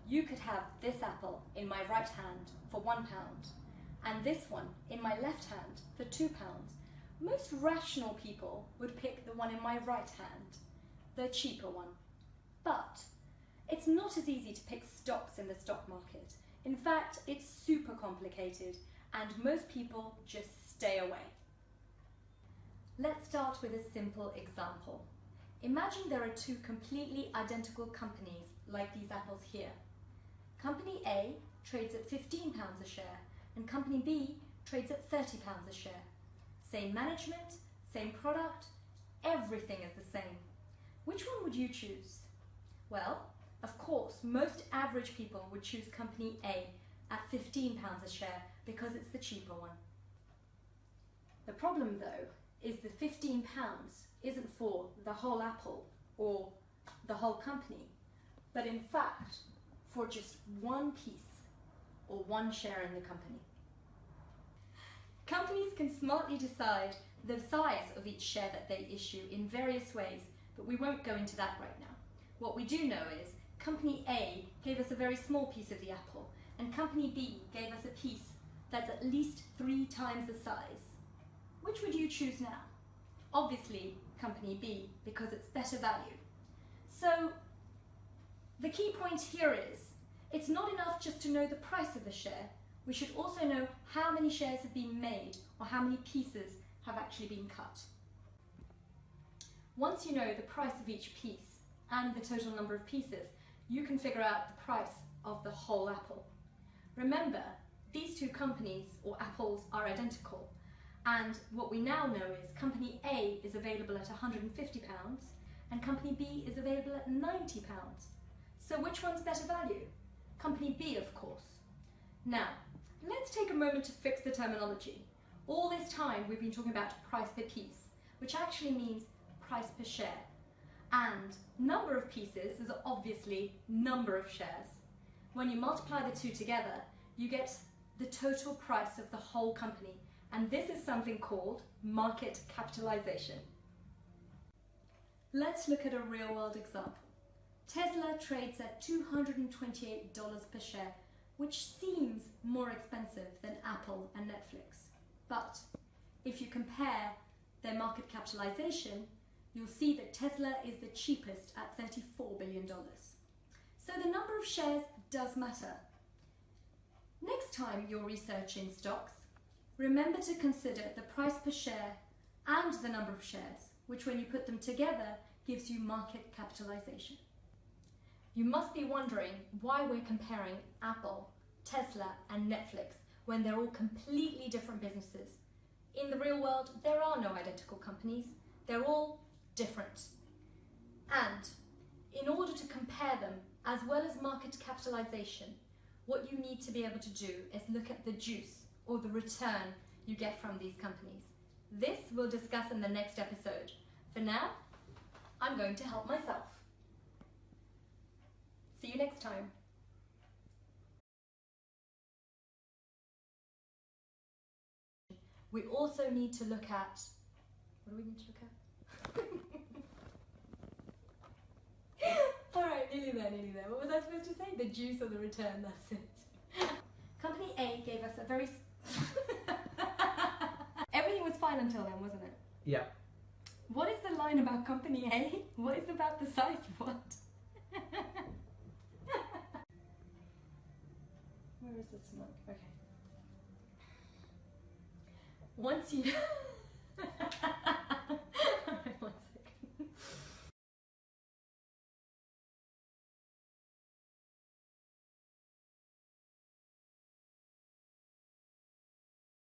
You could have this apple in my right hand for £1 and this one in my left hand for £2. Most rational people would pick the one in my right hand, the cheaper one. But it's not as easy to pick stocks in the stock market. In fact, it's super complicated and most people just stay away. Let's start with a simple example. Imagine there are two completely identical companies like these apples here. Company A trades at £15 a share and Company B trades at £30 a share. Same management, same product, everything is the same. Which one would you choose? Well, of course, most average people would choose Company A at £15 a share because it's the cheaper one. The problem though is the £15 isn't for the whole apple or the whole company, but in fact for just one piece or one share in the company. Companies can smartly decide the size of each share that they issue in various ways, but we won't go into that right now. What we do know is Company A gave us a very small piece of the apple, and Company B gave us a piece that's at least 3 times the size. Which would you choose now? Obviously, Company B, because it's better value. So, the key point here is, it's not enough just to know the price of the share, we should also know how many shares have been made or how many pieces have actually been cut. Once you know the price of each piece and the total number of pieces, you can figure out the price of the whole apple. Remember, these two companies or apples are identical, and what we now know is Company A is available at £150 and Company B is available at £90. So which one's better value? Company B, of course. Now, let's take a moment to fix the terminology. All this time we've been talking about price per piece, which actually means price per share. And number of pieces is obviously number of shares. When you multiply the two together, you get the total price of the whole company. And this is something called market capitalization. Let's look at a real-world example. Tesla trades at $228 per share, which seems more expensive than Apple and Netflix. But if you compare their market capitalization, you'll see that Tesla is the cheapest at $34 billion. So the number of shares does matter. Next time you're researching stocks, remember to consider the price per share and the number of shares, which when you put them together gives you market capitalization. You must be wondering why we're comparing Apple, Tesla and Netflix when they're all completely different businesses. In the real world, there are no identical companies. They're all different. And in order to compare them, as well as market capitalization, what you need to be able to do is look at the juice or the return you get from these companies. This we'll discuss in the next episode. For now, I'm going to help myself. See you next time. We also need to look at, what do we need to look at? Alright, nearly there. What was I supposed to say? The juice or the return, that's it. Company A gave us a very... Everything was fine until then, wasn't it? Yeah. What is the line about Company A? What is about the size? What? Where is the smoke? Okay. Once you...